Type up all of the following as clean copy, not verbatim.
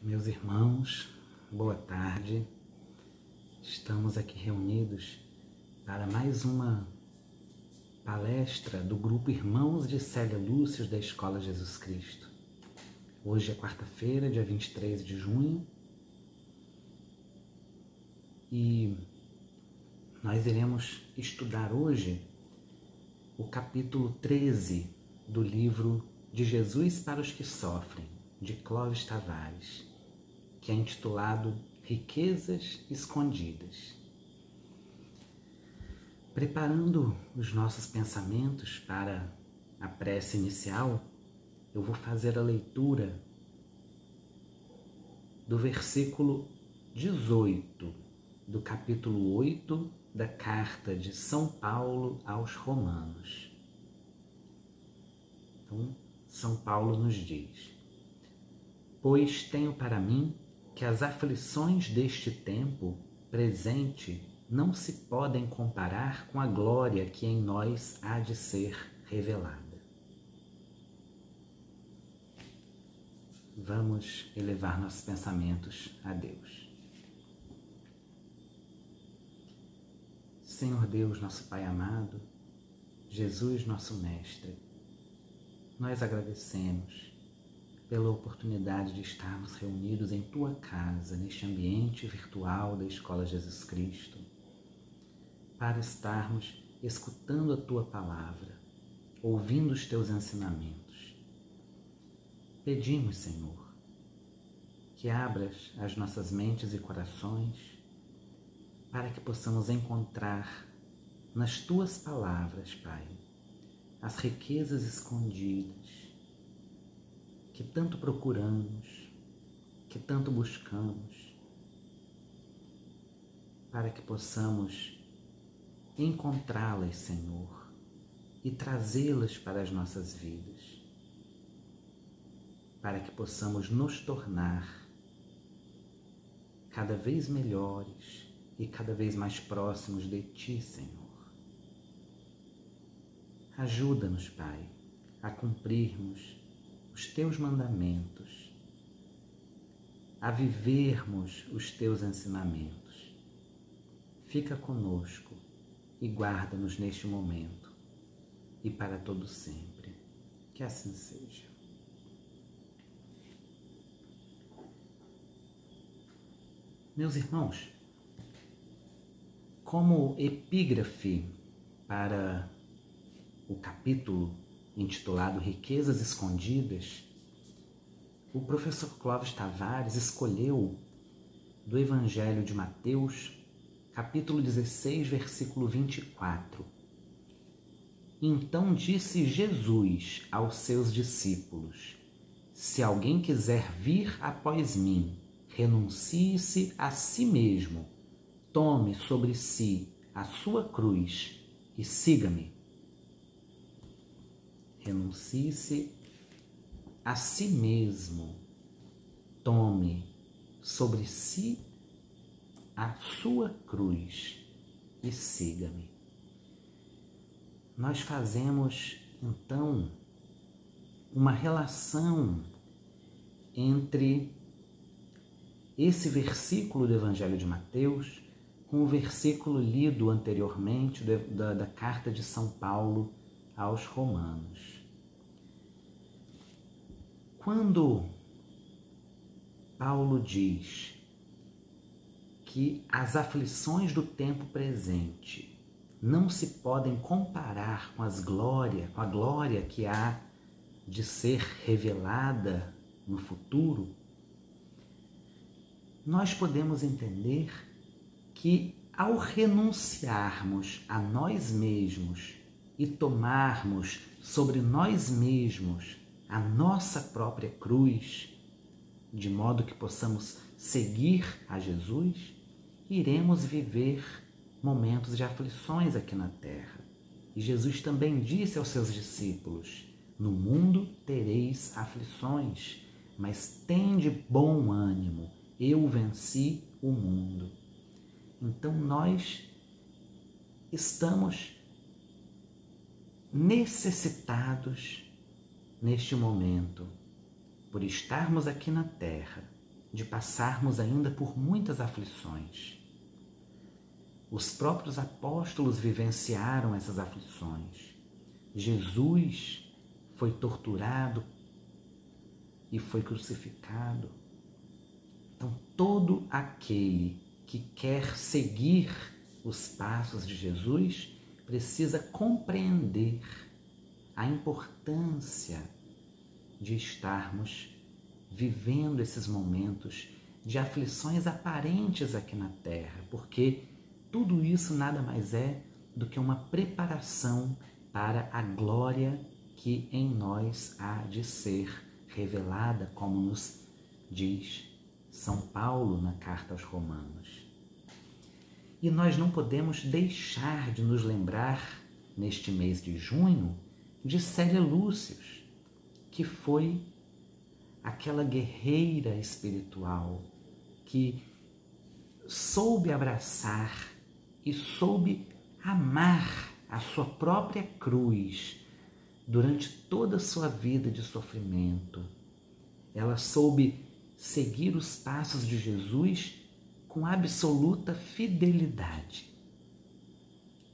Meus irmãos, boa tarde. Estamos aqui reunidos para mais uma palestra do grupo Irmãos de Célia Lúcios da Escola Jesus Cristo. Hoje é quarta-feira, dia 23 de junho, e nós iremos estudar hoje o capítulo 13 do livro De Jesus para os que Sofrem, de Clóvis Tavares, que é intitulado Riquezas Escondidas. Preparando os nossos pensamentos para a prece inicial, eu vou fazer a leitura do versículo 18 do capítulo 8 da carta de São Paulo aos Romanos. Então, São Paulo nos diz: Pois tenho para mim que as aflições deste tempo presente não se podem comparar com a glória que em nós há de ser revelada. Vamos elevar nossos pensamentos a Deus. Senhor Deus, nosso Pai amado, Jesus, nosso Mestre, nós agradecemos pela oportunidade de estarmos reunidos em Tua casa, neste ambiente virtual da Escola Jesus Cristo, para estarmos escutando a Tua Palavra, ouvindo os Teus ensinamentos. Pedimos, Senhor, que abras as nossas mentes e corações para que possamos encontrar nas Tuas palavras, Pai, as riquezas escondidas que tanto procuramos, que tanto buscamos, para que possamos encontrá-las, Senhor, e trazê-las para as nossas vidas, para que possamos nos tornar cada vez melhores e cada vez mais próximos de Ti, Senhor. Ajuda-nos, Pai, a cumprirmos os Teus mandamentos, a vivermos os Teus ensinamentos. Fica conosco e guarda-nos neste momento e para todo sempre. Que assim seja. Meus irmãos, como epígrafe para o capítulo intitulado Riquezas Escondidas, o professor Clóvis Tavares escolheu do Evangelho de Mateus, capítulo 16, versículo 24. Então disse Jesus aos seus discípulos: Se alguém quiser vir após mim, renuncie-se a si mesmo, tome sobre si a sua cruz e siga-me. Renuncie-se a si mesmo, tome sobre si a sua cruz e siga-me. Nós fazemos, então, uma relação entre esse versículo do Evangelho de Mateus com o versículo lido anteriormente da carta de São Paulo aos Romanos. Quando Paulo diz que as aflições do tempo presente não se podem comparar com a glória que há de ser revelada no futuro, nós podemos entender que ao renunciarmos a nós mesmos e tomarmos sobre nós mesmos a nossa própria cruz, de modo que possamos seguir a Jesus, iremos viver momentos de aflições aqui na terra. E Jesus também disse aos seus discípulos: No mundo tereis aflições, mas tende bom ânimo, eu venci o mundo. Então nós estamos necessitados neste momento, por estarmos aqui na terra, de passarmos ainda por muitas aflições. Os próprios apóstolos vivenciaram essas aflições. Jesus foi torturado e foi crucificado. Então, todo aquele que quer seguir os passos de Jesus precisa compreender a importância de estarmos vivendo esses momentos de aflições aparentes aqui na Terra, porque tudo isso nada mais é do que uma preparação para a glória que em nós há de ser revelada, como nos diz São Paulo na carta aos Romanos. E nós não podemos deixar de nos lembrar, neste mês de junho, de Célia Lúcius, que foi aquela guerreira espiritual que soube abraçar e soube amar a sua própria cruz durante toda a sua vida de sofrimento. Ela soube seguir os passos de Jesus com absoluta fidelidade.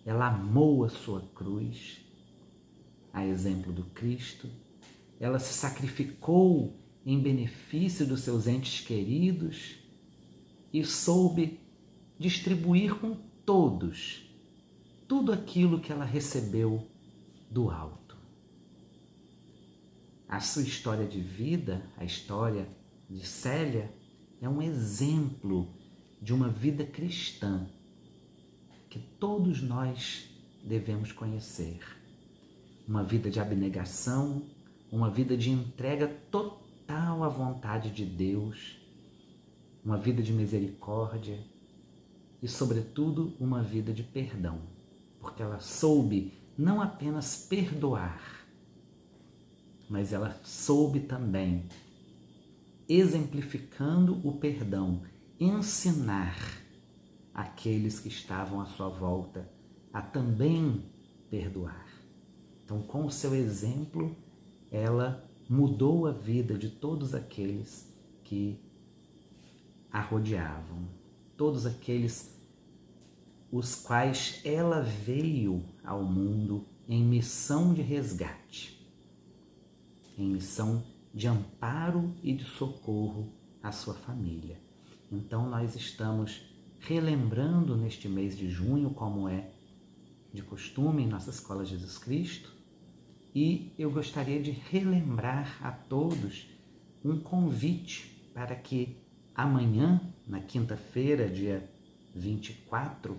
Ela amou a sua cruz, a exemplo do Cristo. Ela se sacrificou em benefício dos seus entes queridos e soube distribuir com todos tudo aquilo que ela recebeu do alto. A sua história de vida, a história de Célia, é um exemplo de uma vida cristã que todos nós devemos conhecer. Uma vida de abnegação, uma vida de entrega total à vontade de Deus, uma vida de misericórdia e, sobretudo, uma vida de perdão, porque ela soube não apenas perdoar, mas ela soube também, exemplificando o perdão, ensinar aqueles que estavam à sua volta a também perdoar. Então, com o seu exemplo, ela mudou a vida de todos aqueles que a rodeavam, todos aqueles os quais ela veio ao mundo em missão de resgate, em missão de amparo e de socorro à sua família. Então, nós estamos relembrando neste mês de junho, como é de costume em nossa Escola Jesus Cristo, e eu gostaria de relembrar a todos um convite para que amanhã, na quinta-feira, dia 24,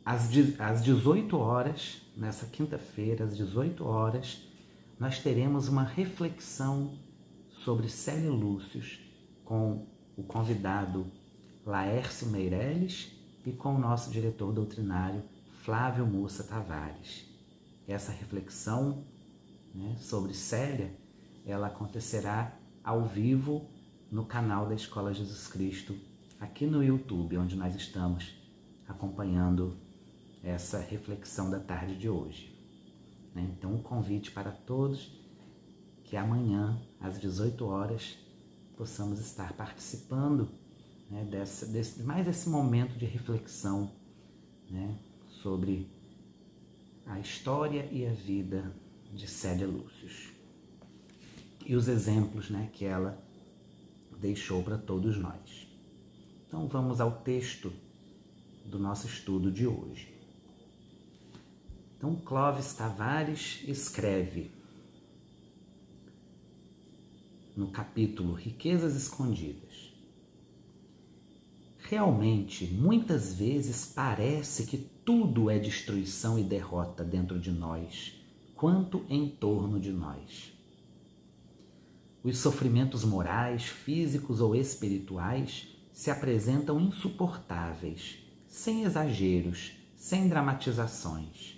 às 18 horas, nessa quinta-feira, às 18 horas, nós teremos uma reflexão sobre Célia Lúcius com o convidado Laércio Meirelles e com o nosso diretor doutrinário Flávio Mussa Tavares. Essa reflexão, sobre Célia, ela acontecerá ao vivo no canal da Escola Jesus Cristo, aqui no YouTube, onde nós estamos acompanhando essa reflexão da tarde de hoje. Então, um convite para todos que amanhã, às 18 horas, possamos estar participando desse momento de reflexão sobre a história e a vida de Célia Lúcius e os exemplos que ela deixou para todos nós. Então, vamos ao texto do nosso estudo de hoje. Então, Clóvis Tavares escreve no capítulo Riquezas Escondidas: realmente, muitas vezes parece que tudo é destruição e derrota dentro de nós, quanto em torno de nós. Os sofrimentos morais, físicos ou espirituais se apresentam insuportáveis, sem exageros, sem dramatizações.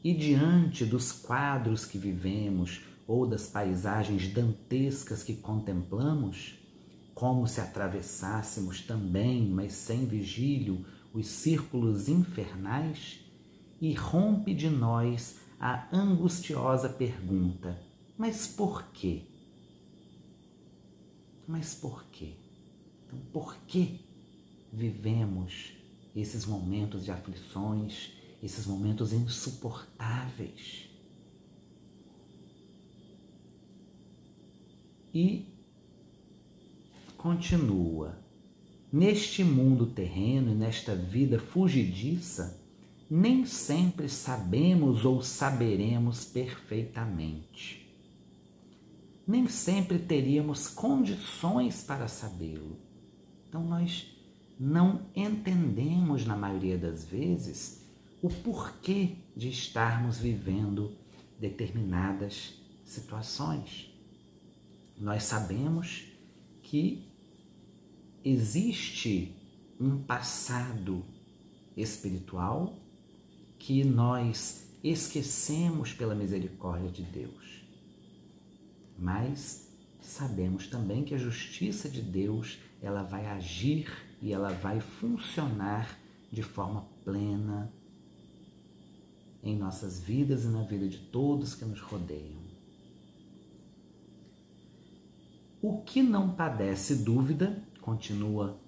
E diante dos quadros que vivemos ou das paisagens dantescas que contemplamos, como se atravessássemos também, mas sem vigílio, os círculos infernais, e rompe de nós a angustiosa pergunta: mas por quê? Mas por quê? Então, por que vivemos esses momentos de aflições, esses momentos insuportáveis? E continua: neste mundo terreno e nesta vida fugidiça, nem sempre sabemos ou saberemos perfeitamente. Nem sempre teríamos condições para sabê-lo. Então nós não entendemos, na maioria das vezes, o porquê de estarmos vivendo determinadas situações. Nós sabemos que existe um passado espiritual que nós esquecemos pela misericórdia de Deus. Mas sabemos também que a justiça de Deus, ela vai agir e ela vai funcionar de forma plena em nossas vidas e na vida de todos que nos rodeiam. O que não padece dúvida, continua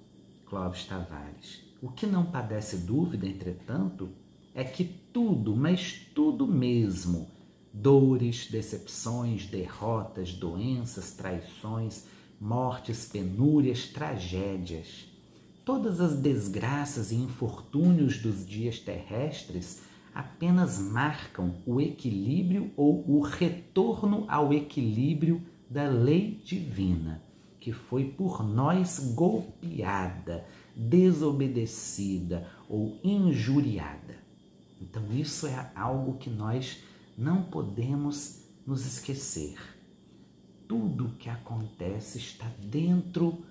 Clóvis Tavares, o que não padece dúvida, entretanto, é que tudo, mas tudo mesmo, dores, decepções, derrotas, doenças, traições, mortes, penúrias, tragédias, todas as desgraças e infortúnios dos dias terrestres apenas marcam o equilíbrio ou o retorno ao equilíbrio da lei divina, que foi por nós golpeada, desobedecida ou injuriada. Então isso é algo que nós não podemos nos esquecer. Tudo que acontece está dentro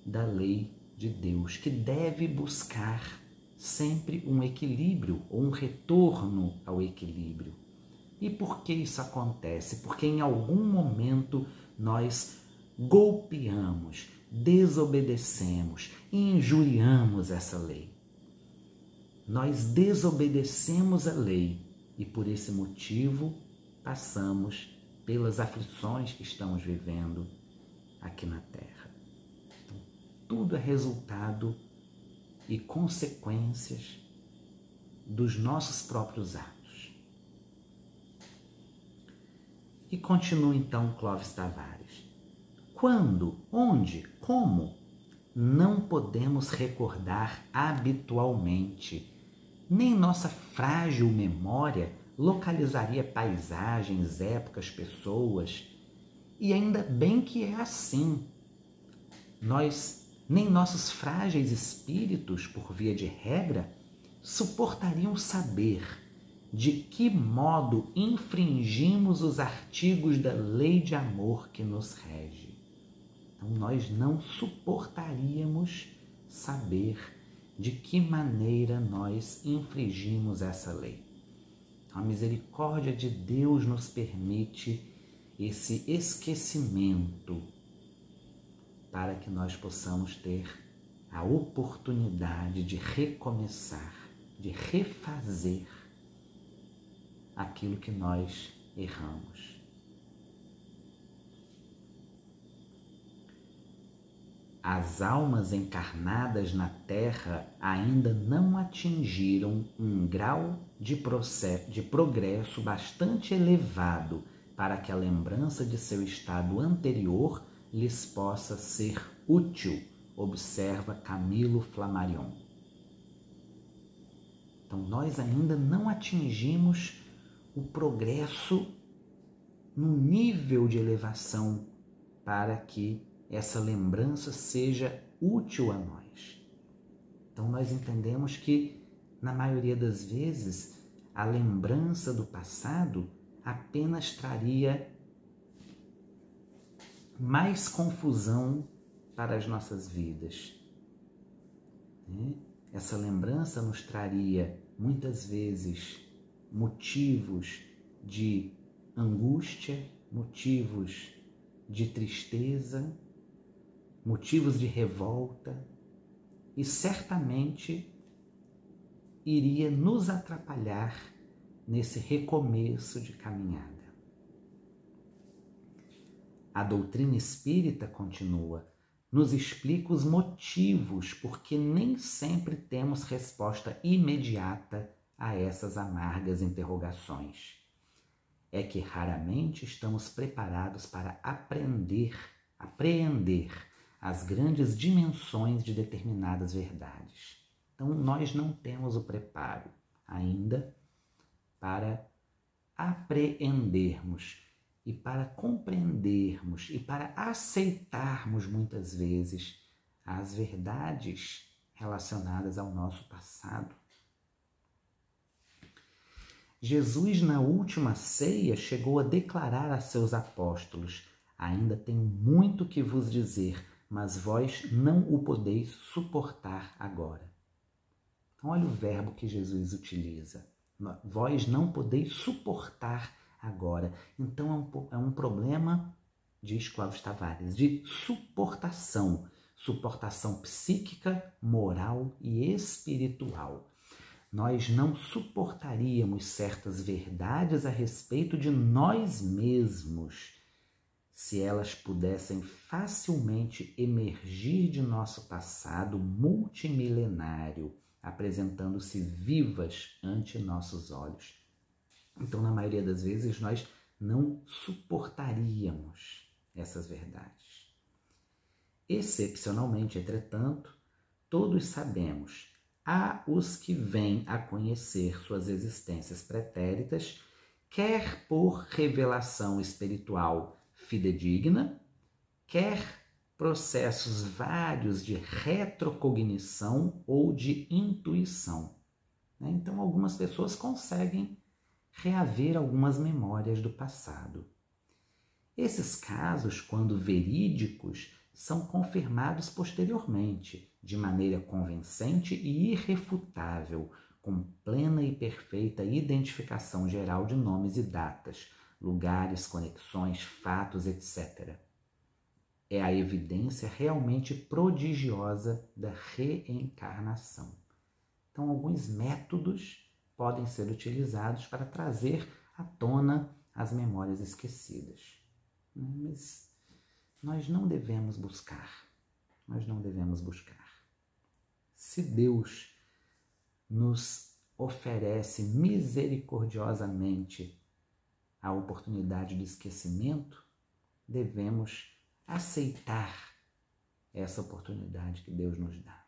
da lei de Deus, que deve buscar sempre um equilíbrio ou um retorno ao equilíbrio. E por que isso acontece? Porque em algum momento nós golpeamos, desobedecemos e injuriamos essa lei. Nós desobedecemos a lei e por esse motivo passamos pelas aflições que estamos vivendo aqui na Terra. Então, tudo é resultado e consequências dos nossos próprios atos. E continua então Clóvis Tavares. Quando, onde, como? Não podemos recordar habitualmente. Nem nossa frágil memória localizaria paisagens, épocas, pessoas. E ainda bem que é assim. Nem nossos frágeis espíritos, por via de regra, suportariam saber de que modo infringimos os artigos da lei de amor que nos rege. Então, nós não suportaríamos saber de que maneira nós infringimos essa lei. A misericórdia de Deus nos permite esse esquecimento para que nós possamos ter a oportunidade de recomeçar, de refazer aquilo que nós erramos. As almas encarnadas na Terra ainda não atingiram um grau de progresso bastante elevado para que a lembrança de seu estado anterior lhes possa ser útil, observa Camilo Flammarion. Então, nós ainda não atingimos o progresso no nível de elevação para que essa lembrança seja útil a nós. Então, nós entendemos que, na maioria das vezes, a lembrança do passado apenas traria mais confusão para as nossas vidas. Essa lembrança nos traria, muitas vezes, motivos de angústia, motivos de tristeza, motivos de revolta e certamente iria nos atrapalhar nesse recomeço de caminhada. A doutrina espírita, continua, nos explica os motivos porque nem sempre temos resposta imediata a essas amargas interrogações. É que raramente estamos preparados para apreender as grandes dimensões de determinadas verdades. Então, nós não temos o preparo ainda para apreendermos e para compreendermos e para aceitarmos muitas vezes as verdades relacionadas ao nosso passado. Jesus, na última ceia, chegou a declarar a seus apóstolos: ainda tenho muito que vos dizer, mas vós não o podeis suportar agora. Então, olha o verbo que Jesus utiliza. Vós não podeis suportar agora. Então, é um problema, diz Clóvis Tavares, de suportação. Suportação psíquica, moral e espiritual. Nós não suportaríamos certas verdades a respeito de nós mesmos se elas pudessem facilmente emergir de nosso passado multimilenário, apresentando-se vivas ante nossos olhos. Então, na maioria das vezes, nós não suportaríamos essas verdades. Excepcionalmente, entretanto, todos sabemos, há os que vêm a conhecer suas existências pretéritas, quer por revelação espiritual fidedigna, quer processos vários de retrocognição ou de intuição. Então, algumas pessoas conseguem reaver algumas memórias do passado. Esses casos, quando verídicos, são confirmados posteriormente, de maneira convincente e irrefutável, com plena e perfeita identificação geral de nomes e datas, lugares, conexões, fatos, etc. É a evidência realmente prodigiosa da reencarnação. Então, alguns métodos podem ser utilizados para trazer à tona as memórias esquecidas. Mas nós não devemos buscar. Se Deus nos oferece misericordiosamente a oportunidade de esquecimento, devemos aceitar essa oportunidade que Deus nos dá.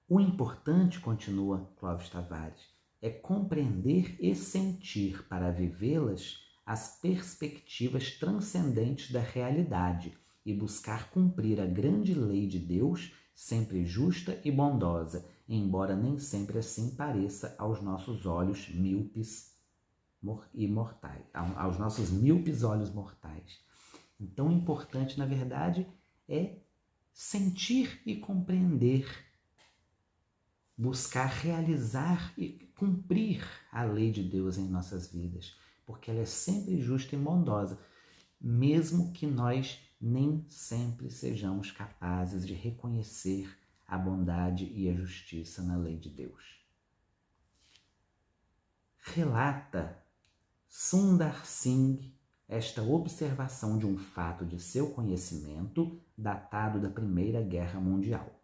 O importante, continua Clóvis Tavares, é compreender e sentir para vivê-las as perspectivas transcendentes da realidade e buscar cumprir a grande lei de Deus, sempre justa e bondosa, embora nem sempre assim pareça aos nossos olhos míopes e mortais, aos nossos míopes olhos mortais. Então, o importante, na verdade, é sentir e compreender, buscar realizar e cumprir a lei de Deus em nossas vidas, porque ela é sempre justa e bondosa, mesmo que nós nem sempre sejamos capazes de reconhecer a bondade e a justiça na lei de Deus. Relata Sundar Singh esta observação de um fato de seu conhecimento datado da Primeira Guerra Mundial.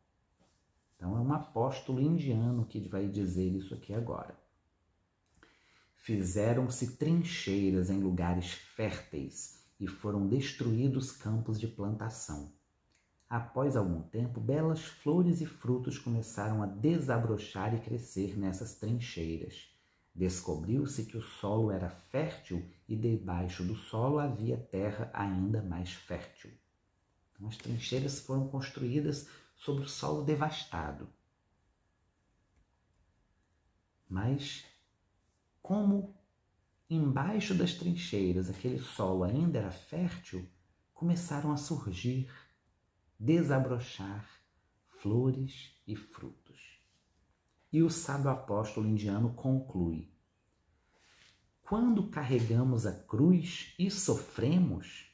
Então, é um apóstolo indiano que vai dizer isso aqui agora. Fizeram-se trincheiras em lugares férteis e foram destruídos campos de plantação. Após algum tempo, belas flores e frutos começaram a desabrochar e crescer nessas trincheiras. Descobriu-se que o solo era fértil e debaixo do solo havia terra ainda mais fértil. Então, as trincheiras foram construídas sobre o solo devastado. Mas, como embaixo das trincheiras aquele solo ainda era fértil, começaram a surgir, desabrochar flores e frutos. E o sábio apóstolo indiano conclui: quando carregamos a cruz e sofremos,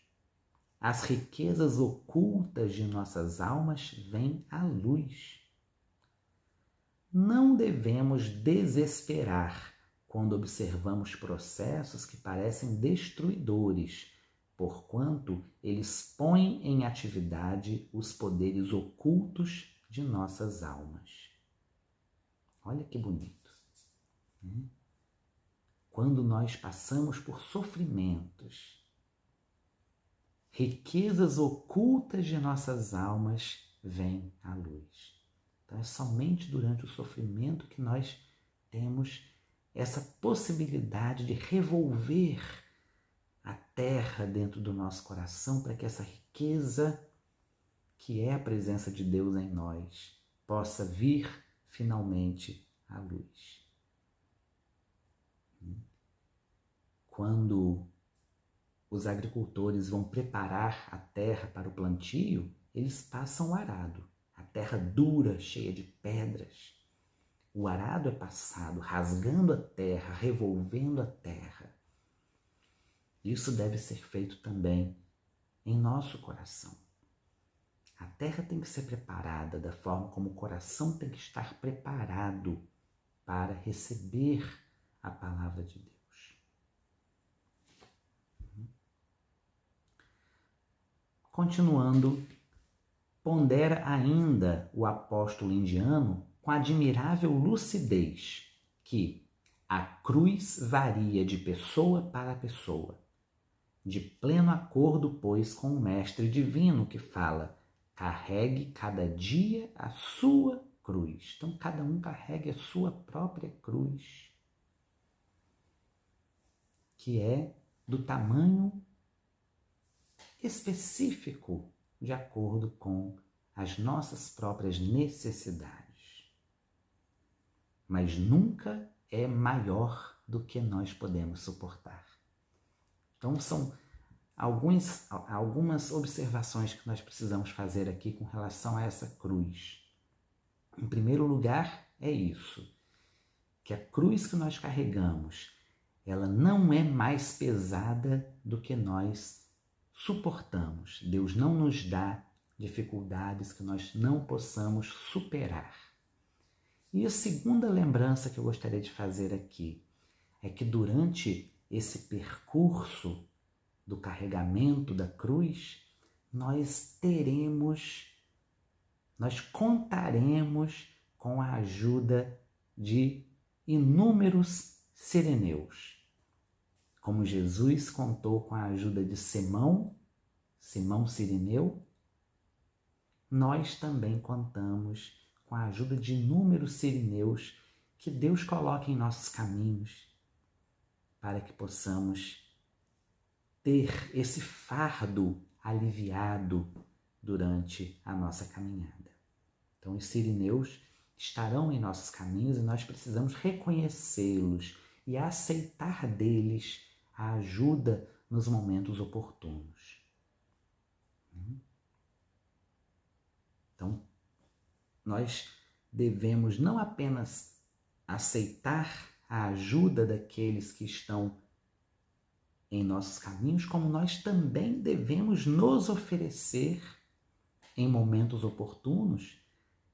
as riquezas ocultas de nossas almas vêm à luz. não devemos desesperar quando observamos processos que parecem destruidores, porquanto eles põem em atividade os poderes ocultos de nossas almas. Olha que bonito, né? Quando nós passamos por sofrimentos, riquezas ocultas de nossas almas vêm à luz. Então é somente durante o sofrimento que nós temos essa possibilidade de revolver a terra dentro do nosso coração para que essa riqueza, que é a presença de Deus em nós, possa vir finalmente à luz. Quando os agricultores vão preparar a terra para o plantio, eles passam o arado. A terra dura, cheia de pedras. O arado é passado rasgando a terra, revolvendo a terra. Isso deve ser feito também em nosso coração. A terra tem que ser preparada da forma como o coração tem que estar preparado para receber a palavra de Deus. Continuando, pondera ainda o apóstolo indiano com admirável lucidez que a cruz varia de pessoa para pessoa, de pleno acordo, pois, com o Mestre Divino que fala: carregue cada dia a sua cruz. Então, cada um carregue a sua própria cruz, que é do tamanho específico de acordo com as nossas próprias necessidades. Mas nunca é maior do que nós podemos suportar. Então são algumas observações que nós precisamos fazer aqui com relação a essa cruz. Em primeiro lugar, é isso, que a cruz que nós carregamos, ela não é mais pesada do que nós suportamos. Deus não nos dá dificuldades que nós não possamos superar. E a segunda lembrança que eu gostaria de fazer aqui é que durante esse percurso do carregamento da cruz, nós contaremos com a ajuda de inúmeros sireneus. Como Jesus contou com a ajuda de Simão Sirineu, nós também contamos com a ajuda de inúmeros sirineus que Deus coloca em nossos caminhos para que possamos ter esse fardo aliviado durante a nossa caminhada. Então, os sirineus estarão em nossos caminhos e nós precisamos reconhecê-los e aceitar deles a ajuda nos momentos oportunos. Então, nós devemos não apenas aceitar a ajuda daqueles que estão em nossos caminhos, como nós também devemos nos oferecer em momentos oportunos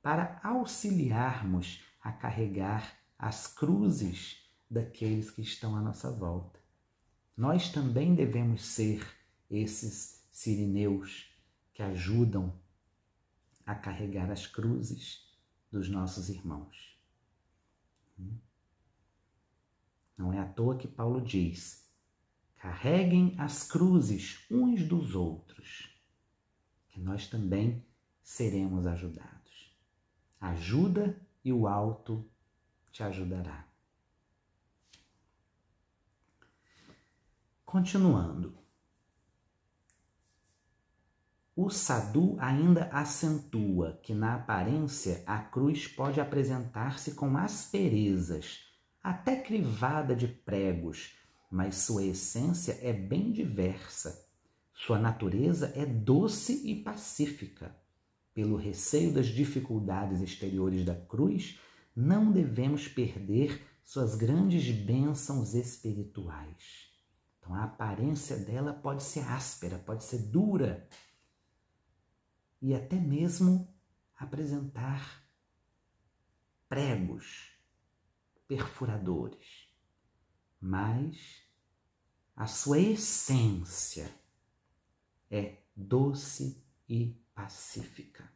para auxiliarmos a carregar as cruzes daqueles que estão à nossa volta. Nós também devemos ser esses sirineus que ajudam a carregar as cruzes dos nossos irmãos. Não é à toa que Paulo diz: carreguem as cruzes uns dos outros, que nós também seremos ajudados. Ajuda e o alto te ajudará. Continuando. O sadhu ainda acentua que na aparência a cruz pode apresentar-se com asperezas, até crivada de pregos, mas sua essência é bem diversa. Sua natureza é doce e pacífica. Pelo receio das dificuldades exteriores da cruz, não devemos perder suas grandes bênçãos espirituais. Então a aparência dela pode ser áspera, pode ser dura e até mesmo apresentar pregos perfuradores, mas a sua essência é doce e pacífica.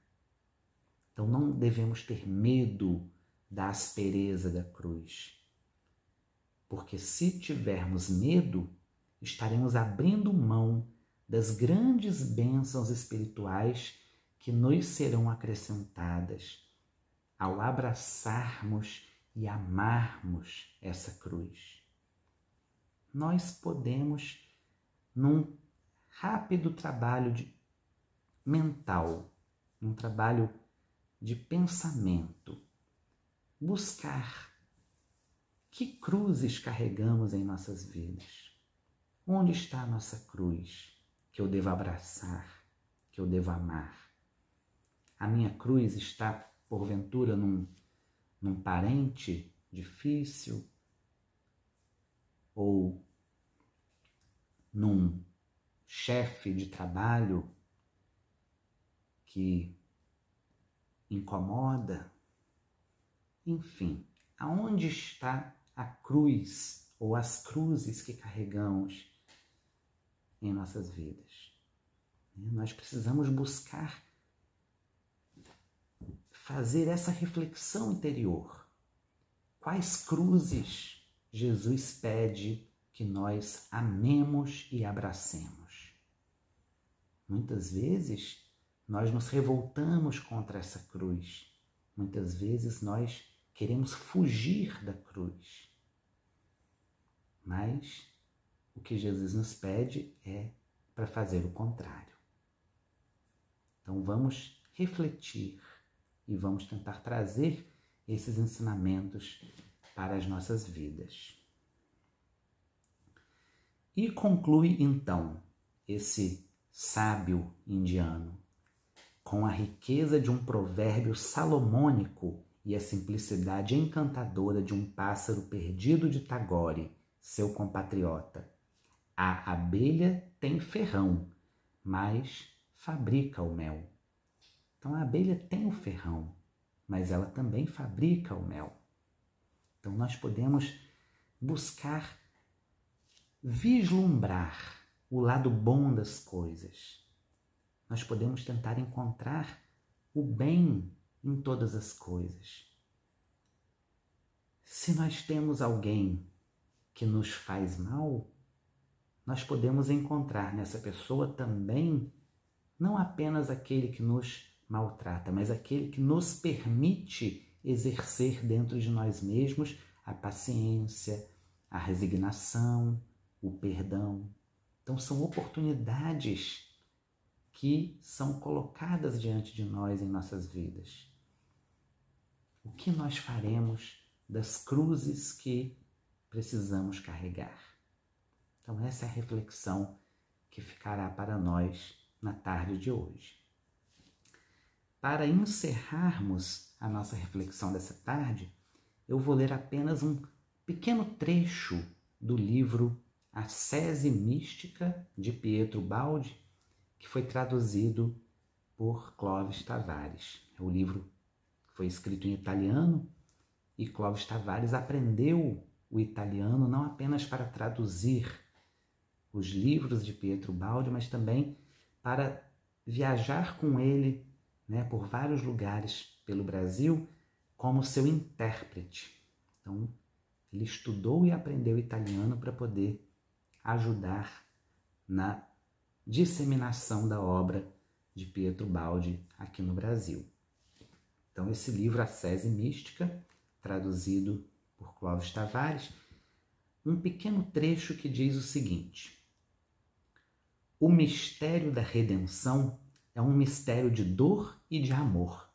Então não devemos ter medo da aspereza da cruz, porque se tivermos medo, estaremos abrindo mão das grandes bênçãos espirituais que nos serão acrescentadas ao abraçarmos e amarmos essa cruz. Nós podemos, num rápido trabalho mental, um trabalho de pensamento, buscar que cruzes carregamos em nossas vidas. Onde está a nossa cruz que eu devo abraçar, que eu devo amar? A minha cruz está, porventura, num parente difícil ou num chefe de trabalho que incomoda? Enfim, aonde está a cruz ou as cruzes que carregamos em nossas vidas? Nós precisamos buscar fazer essa reflexão interior. Quais cruzes Jesus pede que nós amemos e abracemos? Muitas vezes nós nos revoltamos contra essa cruz. Muitas vezes nós queremos fugir da cruz. Mas o que Jesus nos pede é para fazer o contrário. Então vamos refletir e vamos tentar trazer esses ensinamentos para as nossas vidas. E conclui então esse sábio indiano com a riqueza de um provérbio salomônico e a simplicidade encantadora de um pássaro perdido de Tagore, seu compatriota. A abelha tem ferrão, mas fabrica o mel. Então a abelha tem o ferrão, mas ela também fabrica o mel. Então nós podemos buscar vislumbrar o lado bom das coisas. Nós podemos tentar encontrar o bem em todas as coisas. Se nós temos alguém que nos faz mal, nós podemos encontrar nessa pessoa também não apenas aquele que nos maltrata, mas aquele que nos permite exercer dentro de nós mesmos a paciência, a resignação, o perdão. Então são oportunidades que são colocadas diante de nós em nossas vidas. O que nós faremos das cruzes que precisamos carregar? Então essa é a reflexão que ficará para nós na tarde de hoje. Para encerrarmos a nossa reflexão dessa tarde, eu vou ler apenas um pequeno trecho do livro Ascese Mística, de Pietro Baldi, que foi traduzido por Clóvis Tavares. O livro foi escrito em italiano e Clóvis Tavares aprendeu o italiano não apenas para traduzir os livros de Pietro Baldi, mas também para viajar com ele, por vários lugares pelo Brasil como seu intérprete. Então, ele estudou e aprendeu italiano para poder ajudar na disseminação da obra de Pietro Baldi aqui no Brasil. Então, esse livro, Ascese Mística, traduzido por Clóvis Tavares, um pequeno trecho que diz o seguinte: o mistério da redenção é um mistério de dor e de amor.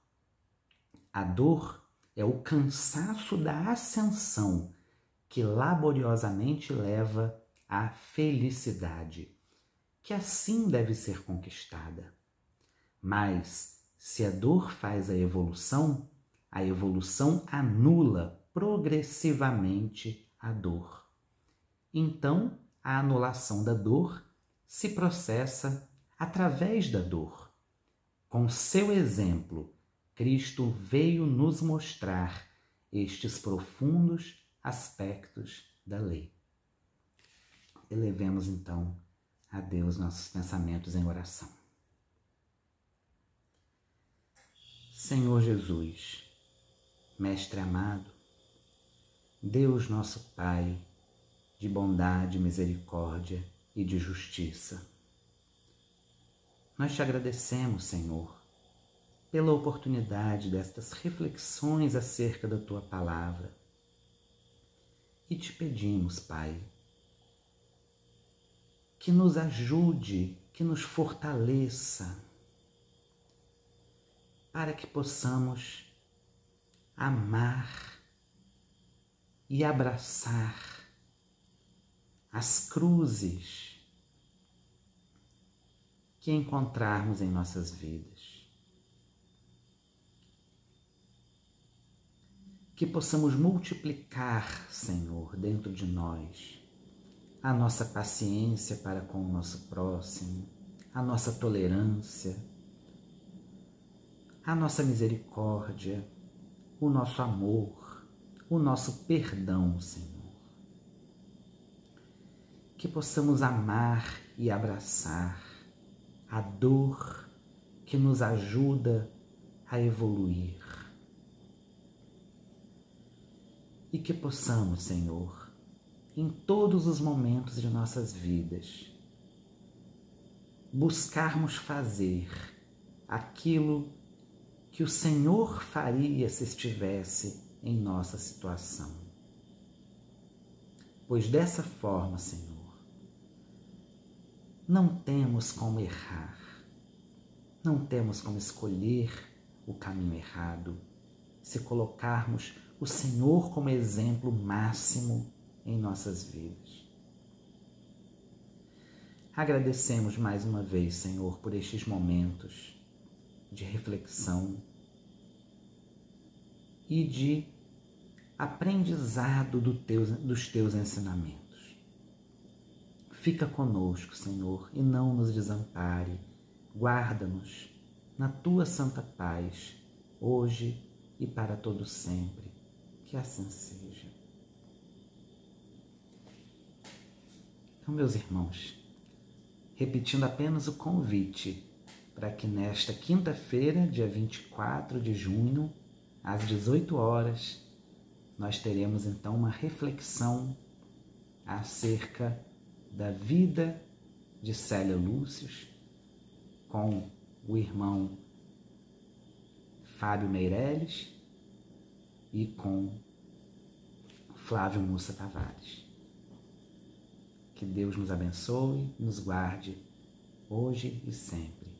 A dor é o cansaço da ascensão que laboriosamente leva à felicidade, que assim deve ser conquistada. Mas, se a dor faz a evolução anula progressivamente a dor. Então, a anulação da dor se processa através da dor. Com seu exemplo, Cristo veio nos mostrar estes profundos aspectos da lei. Elevemos então a Deus nossos pensamentos em oração. Senhor Jesus, Mestre amado, Deus nosso Pai, de bondade, misericórdia e de justiça, nós te agradecemos, Senhor, pela oportunidade destas reflexões acerca da Tua Palavra. E te pedimos, Pai, que nos ajude, que nos fortaleça, para que possamos amar e abraçar as cruzes que encontrarmos em nossas vidas. Que possamos multiplicar, Senhor, dentro de nós, a nossa paciência para com o nosso próximo, a nossa tolerância, a nossa misericórdia, o nosso amor, o nosso perdão, Senhor. Que possamos amar e abraçar a dor que nos ajuda a evoluir. E que possamos, Senhor, em todos os momentos de nossas vidas, buscarmos fazer aquilo que o Senhor faria se estivesse em nossa situação. Pois dessa forma, Senhor, não temos como errar, não temos como escolher o caminho errado, se colocarmos o Senhor como exemplo máximo em nossas vidas. Agradecemos mais uma vez, Senhor, por estes momentos de reflexão e de aprendizado dos teus ensinamentos. Fica conosco, Senhor, e não nos desampare. Guarda-nos na tua santa paz, hoje e para todo sempre. Que assim seja. Então, meus irmãos, repetindo apenas o convite para que nesta quinta-feira, dia 24 de junho, às 18 horas, nós teremos então uma reflexão acerca da vida de Célia Lúcius com o irmão Fábio Meirelles e com Flávio Mussa Tavares. Que Deus nos abençoe, nos guarde hoje e sempre.